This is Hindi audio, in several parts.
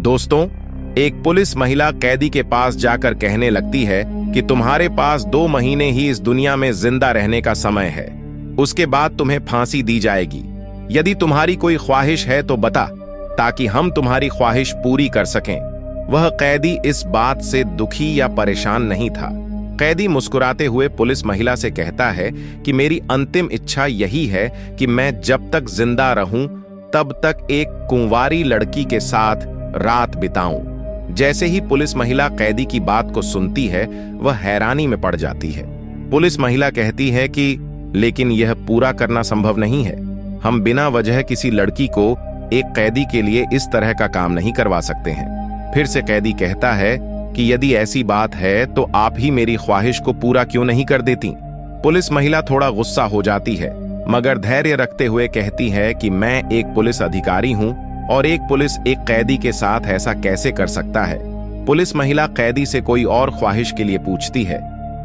दोस्तों, एक पुलिस महिला कैदी के पास जाकर कहने लगती है कि तुम्हारे पास 2 महीने ही इस दुनिया में जिंदा रहने का समय है, उसके बाद तुम्हें फांसी दी जाएगी। यदि तुम्हारी कोई ख्वाहिश है तो बता, ताकि हम तुम्हारी ख्वाहिश पूरी कर सकें। वह कैदी इस बात से दुखी या परेशान नहीं था। कैदी मुस्कुराते हुए पुलिस महिला से कहता है कि मेरी अंतिम इच्छा यही है कि मैं जब तक जिंदा रहूं तब तक एक कुंवारी लड़की के साथ रात बिताऊं। जैसे ही पुलिस महिला कैदी की बात को सुनती है, वह हैरानी में पड़ जाती है। पुलिस महिला कहती है कि लेकिन यह पूरा करना संभव नहीं है। हम बिना वजह किसी लड़की को एक कैदी के लिए इस तरह का काम नहीं करवा सकते हैं। फिर से कैदी कहता है कि यदि ऐसी बात है तो आप ही मेरी ख्वाहिश को पूरा क्यों नहीं कर देती। पुलिस महिला थोड़ा गुस्सा हो जाती है, मगर धैर्य रखते हुए कहती है कि मैं एक पुलिस अधिकारी हूं और एक पुलिस एक कैदी के साथ ऐसा कैसे कर सकता है। पुलिस महिला कैदी से कोई और ख्वाहिश के लिए पूछती है,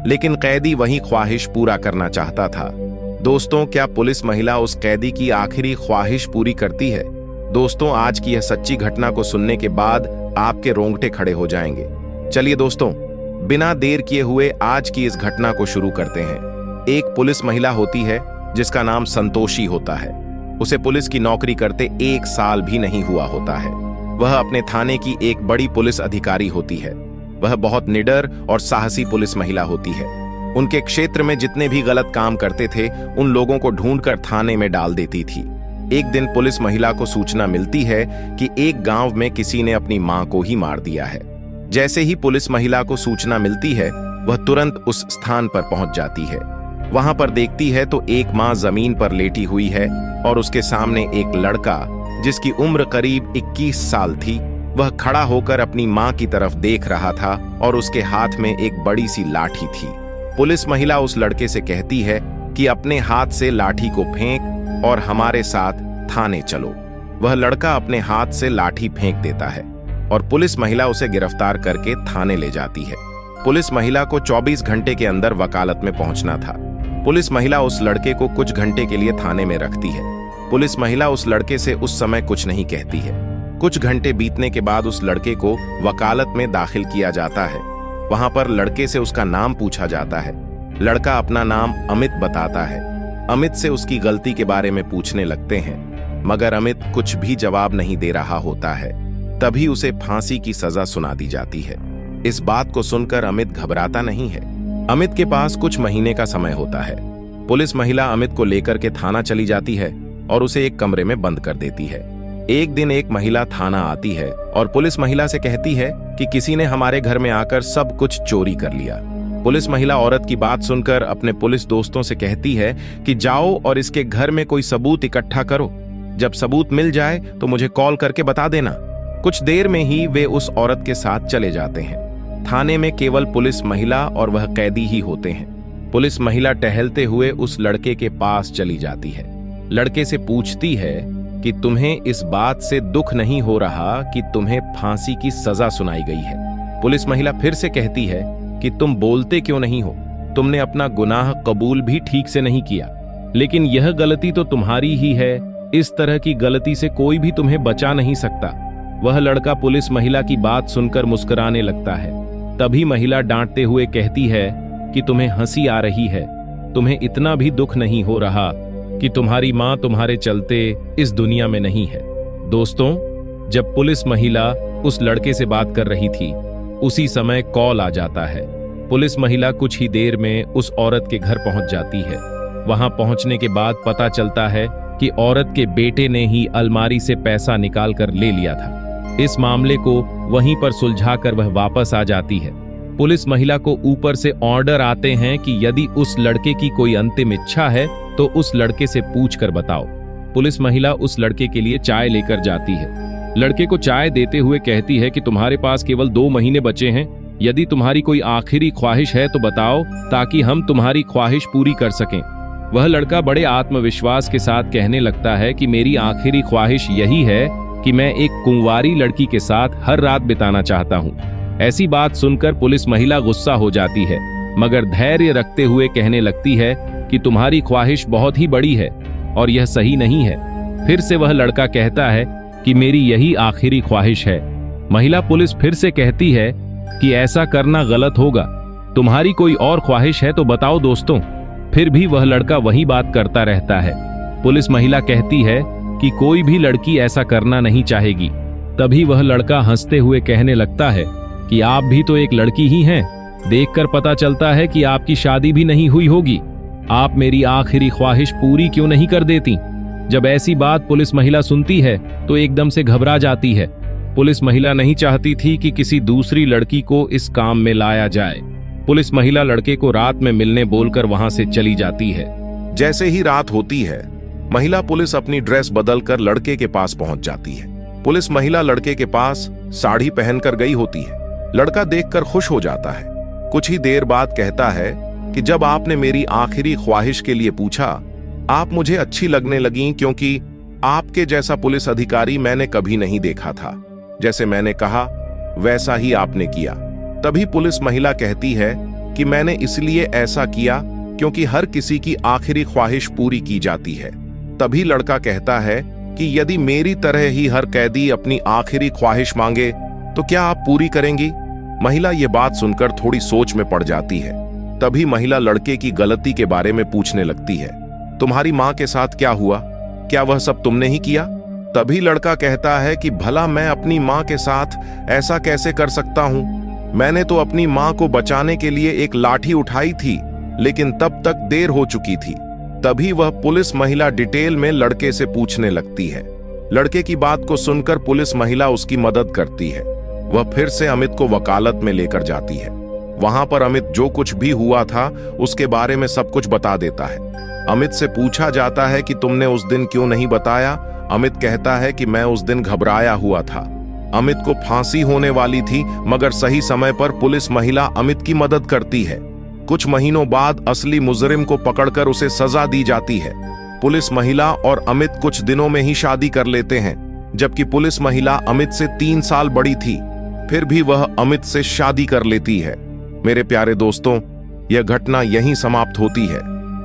लेकिन कैदी वही ख्वाहिश पूरा करना चाहता था। दोस्तों, क्या पुलिस महिला उस कैदी की आखिरी ख्वाहिश पूरी करती है? दोस्तों, आज की यह सच्ची घटना को सुनने के बाद आपके रोंगटे खड़े हो जाएंगे। चलिए दोस्तों, बिना देर किए हुए आज की इस घटना को शुरू करते हैं। एक पुलिस महिला होती है जिसका नाम संतोषी होता है। उसे पुलिस की नौकरी करते 1 साल भी नहीं हुआ होता है। वह अपने थाने की एक बड़ी पुलिस अधिकारी होती है। वह बहुत निडर और साहसी पुलिस महिला होती है। उनके क्षेत्र में जितने भी गलत काम करते थे, उन लोगों को ढूंढकर थाने में डाल देती थी। एक दिन पुलिस महिला को सूचना मिलती है कि एक गांव में किसी ने अपनी मां को ही मार दिया है। जैसे ही पुलिस महिला को सूचना मिलती है, वह तुरंत उस स्थान पर पहुंच जाती है। वहां पर देखती है तो एक मां जमीन पर लेटी हुई है और उसके सामने एक लड़का जिसकी उम्र करीब 21 साल थी। वह खड़ा होकर अपनी मां की तरफ देख रहा था और उसके हाथ में एक बड़ी सी लाठी थी। पुलिस महिला उस लड़के से कहती है कि अपने हाथ से लाठी को फेंक और हमारे साथ थाने चलो। वह लड़का अपने हाथ से लाठी फेंक देता है और पुलिस महिला उसे गिरफ्तार करके थाने ले जाती है। पुलिस महिला को 24 घंटे के अंदर वकालत में पहुंचना था। पुलिस महिला उस लड़के को कुछ घंटे के लिए थाने में रखती है। पुलिस महिला उस लड़के से उस समय कुछ नहीं कहती है। कुछ घंटे बीतने के बाद उस लड़के को वकालत में दाखिल किया जाता है। वहां पर लड़के से उसका नाम पूछा जाता है। लड़का अपना नाम अमित बताता है। अमित से उसकी गलती के बारे में पूछने लगते हैं, मगर अमित कुछ भी जवाब नहीं दे रहा होता है। तभी उसे फांसी की सजा सुना दी जाती है। इस बात को सुनकर अमित घबराता नहीं है। अमित के पास कुछ महीने का समय होता है। पुलिस महिला अमित को लेकर के थाना चली जाती है और उसे एक कमरे में बंद कर देती है। एक दिन एक महिला थाना आती है और पुलिस महिला से कहती है कि किसी ने हमारे घर में आकर सब कुछ चोरी कर लिया। पुलिस महिला औरत की बात सुनकर अपने पुलिस दोस्तों से कहती है कि जाओ और इसके घर में कोई सबूत इकट्ठा करो। जब सबूत मिल जाए तो मुझे कॉल करके बता देना। कुछ देर में ही वे उस औरत के साथ चले जाते हैं। थाने में केवल पुलिस महिला और वह कैदी ही होते हैं। पुलिस महिला टहलते हुए उस लड़के के पास चली जाती है। लड़के से पूछती है कि तुम्हें इस बात से दुख नहीं हो रहा कि तुम्हें फांसी की सजा सुनाई गई है? पुलिस महिला फिर से कहती है कि तुम बोलते क्यों नहीं हो? तुमने अपना गुनाह कबूल भी ठीक से नहीं किया, लेकिन यह गलती तो तुम्हारी ही है। इस तरह की गलती से कोई भी तुम्हें बचा नहीं सकता। वह लड़का पुलिस महिला की बात सुनकर मुस्कुराने लगता है। तभी महिला डांटते हुए कहती है कि तुम्हें हंसी आ रही है। तुम्हें इतना भी दुख नहीं हो रहा कि तुम्हारी मां तुम्हारे चलते इस दुनिया में नहीं है। दोस्तों, जब पुलिस महिला उस लड़के से बात कर रही थी, उसी समय कॉल आ जाता है। पुलिस महिला कुछ ही देर में उस औरत के घर पहुंच जाती है। वहां पहुंचने के बाद पता चलता है कि औरत के बेटे ने ही अलमारी से पैसा निकाल कर ले लिया था। इस मामले को वहीं पर सुलझाकर वह वापस आ जाती है। पुलिस महिला को ऊपर से ऑर्डर आते हैं कि यदि उस लड़के की कोई अंतिम इच्छा है तो उस लड़के से पूछ कर बताओ। पुलिस महिला उस लड़के के लिए चाय लेकर जाती है। लड़के को चाय देते हुए कहती है कि तुम्हारे पास केवल 2 महीने बचे हैं। यदि तुम्हारी कोई आखिरी ख्वाहिश है तो बताओ, ताकि हम तुम्हारी ख्वाहिश पूरी कर सकें। वह लड़का बड़े आत्मविश्वास के साथ कहने लगता है कि मेरी आखिरी ख्वाहिश यही है कि मैं एक कुंवारी लड़की के साथ हर रात बिताना चाहता हूँ। ऐसी बात सुनकर पुलिस महिला गुस्सा हो जाती है, मगर धैर्य रखते हुए कहने लगती है कि तुम्हारी ख्वाहिश बहुत ही बड़ी है और यह सही नहीं है। फिर से वह लड़का कहता है कि मेरी यही आखिरी ख्वाहिश है। महिला पुलिस फिर से कहती है कि ऐसा करना गलत होगा, तुम्हारी कोई और ख्वाहिश है तो बताओ दोस्तों। फिर भी वह लड़का वही बात करता रहता है। पुलिस महिला कहती है कि कोई भी लड़की ऐसा करना नहीं चाहेगी। तभी वह लड़का हंसते हुए कहने लगता है कि आप भी तो एक लड़की ही हैं, देखकर पता चलता है कि आपकी शादी भी नहीं हुई होगी। आप मेरी आखिरी ख्वाहिश पूरी क्यों नहीं कर देती? जब ऐसी बात पुलिस महिला सुनती है तो एकदम से घबरा जाती है। पुलिस महिला नहीं चाहती थी कि किसी दूसरी लड़की को इस काम में लाया जाए। पुलिस महिला लड़के को रात में मिलने बोलकर वहां से चली जाती है। जैसे ही रात होती है, महिला पुलिस अपनी ड्रेस बदलकर लड़के के पास पहुंच जाती है। पुलिस महिला लड़के के पास साड़ी पहनकर गई होती है। लड़का देखकर खुश हो जाता है। कुछ ही देर बाद कहता है कि जब आपने मेरी आखिरी ख्वाहिश के लिए पूछा, आप मुझे अच्छी लगने लगीं, क्योंकि आपके जैसा पुलिस अधिकारी मैंने कभी नहीं देखा था। जैसे मैंने कहा वैसा ही आपने किया। तभी पुलिस महिला कहती है कि मैंने इसलिए ऐसा किया क्योंकि हर किसी की आखिरी ख्वाहिश पूरी की जाती है। तभी लड़का कहता है कि यदि मेरी तरह ही हर कैदी अपनी आखिरी ख्वाहिश मांगे तो क्या आप पूरी करेंगी? महिला ये बात सुनकर थोड़ी सोच में पड़ जाती है। तभी महिला लड़के की गलती के बारे में पूछने लगती है, तुम्हारी माँ के साथ क्या हुआ? क्या वह सब तुमने ही किया? तभी लड़का कहता है कि भला मैं अपनी माँ के साथ ऐसा कैसे कर सकता हूँ? मैंने तो अपनी माँ को बचाने के लिए एक लाठी उठाई थी, लेकिन तब तक देर हो चुकी थी। तभी वह पुलिस महिला डिटेल में लड़के से पूछने लगती है। लड़के की बात को सुनकर पुलिस महिला उसकी मदद करती है। वह फिर से अमित को वकालत में लेकर जाती है। वहां पर अमित जो कुछ भी हुआ था उसके बारे में सब कुछ बता देता है। अमित से पूछा जाता है कि तुमने उस दिन क्यों नहीं बताया? अमित कहता है कि मैं उस दिन घबराया हुआ था। अमित को फांसी होने वाली थी, मगर सही समय पर पुलिस महिला अमित की मदद करती है। कुछ महीनों बाद असली मुजरिम को पकड़कर उसे सजा दी जाती है। पुलिस महिला और अमित कुछ दिनों में ही शादी कर लेते हैं। जबकि पुलिस महिला अमित से 3 साल बड़ी थी, फिर भी वह अमित से शादी कर लेती है। मेरे प्यारे दोस्तों, यह घटना यहीं समाप्त होती है।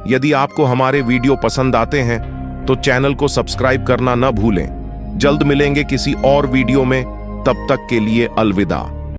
यदि आपको हमारे वीडियो पसंद आते हैं तो चैनल को सब्सक्राइब करना न भूलें। जल्द मिलेंगे किसी और वीडियो में, तब तक के लिए अलविदा।